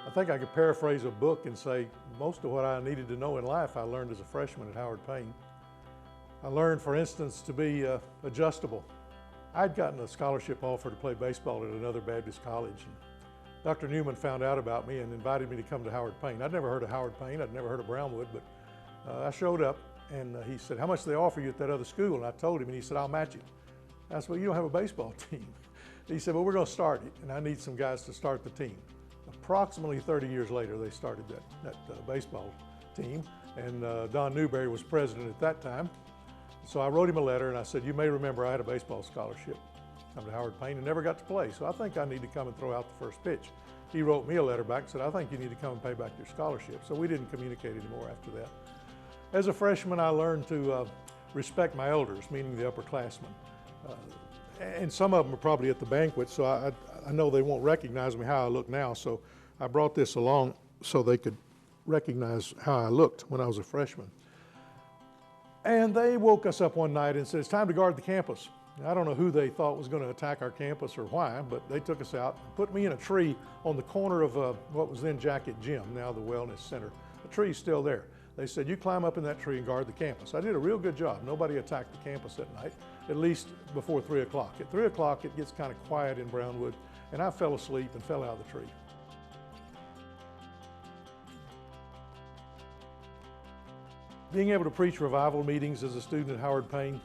I think I could paraphrase a book and say most of what I needed to know in life I learned as a freshman at Howard Payne. I learned, for instance, to be adjustable. I'd gotten a scholarship offer to play baseball at another Baptist college. And Dr. Newman found out about me and invited me to come to Howard Payne. I'd never heard of Howard Payne, I'd never heard of Brownwood, but I showed up and he said, "How much do they offer you at that other school?" And I told him, and he said, "I'll match it." I said, "Well, you don't have a baseball team." He said, "Well, we're going to start it, and I need some guys to start the team." Approximately 30 years later, they started that baseball team, and Don Newberry was president at that time. So I wrote him a letter and I said, "You may remember I had a baseball scholarship, come to Howard Payne, and never got to play, so I think I need to come and throw out the first pitch." He wrote me a letter back and said, "I think you need to come and pay back your scholarship." So we didn't communicate anymore after that. As a freshman, I learned to respect my elders, meaning the upperclassmen. And some of them are probably at the banquet, so I know they won't recognize me how I look now, so I brought this along so they could recognize how I looked when I was a freshman. And they woke us up one night and said, "It's time to guard the campus." Now, I don't know who they thought was going to attack our campus or why, but they took us out and put me in a tree on the corner of what was then Jacket Gym, now the Wellness Center. The tree's still there. They said, "You climb up in that tree and guard the campus." I did a real good job. Nobody attacked the campus that night, at least before 3 o'clock. At 3 o'clock, it gets kind of quiet in Brownwood, and I fell asleep and fell out of the tree. Being able to preach revival meetings as a student at Howard Payne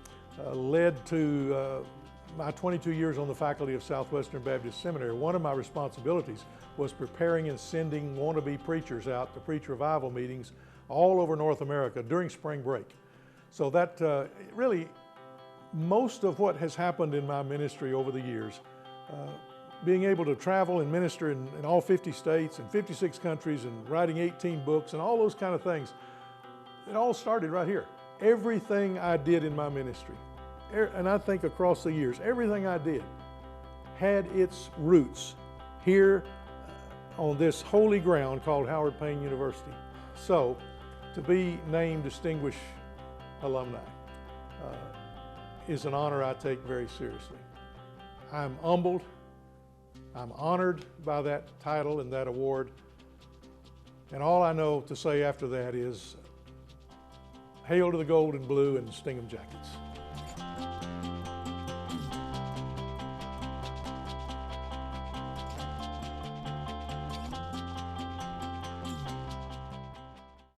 led to my 22 years on the faculty of Southwestern Baptist Seminary. One of my responsibilities was preparing and sending wannabe preachers out to preach revival meetings all over North America during spring break. So that really, most of what has happened in my ministry over the years, being able to travel and minister in all 50 states and 56 countries and writing 18 books and all those kind of things, it all started right here. Everything I did in my ministry, and I think across the years, everything I did had its roots here on this holy ground called Howard Payne University. So, to be named Distinguished Alumni is an honor I take very seriously. I'm humbled, I'm honored by that title and that award, and all I know to say after that is, hail to the gold and blue and Stingham Jackets.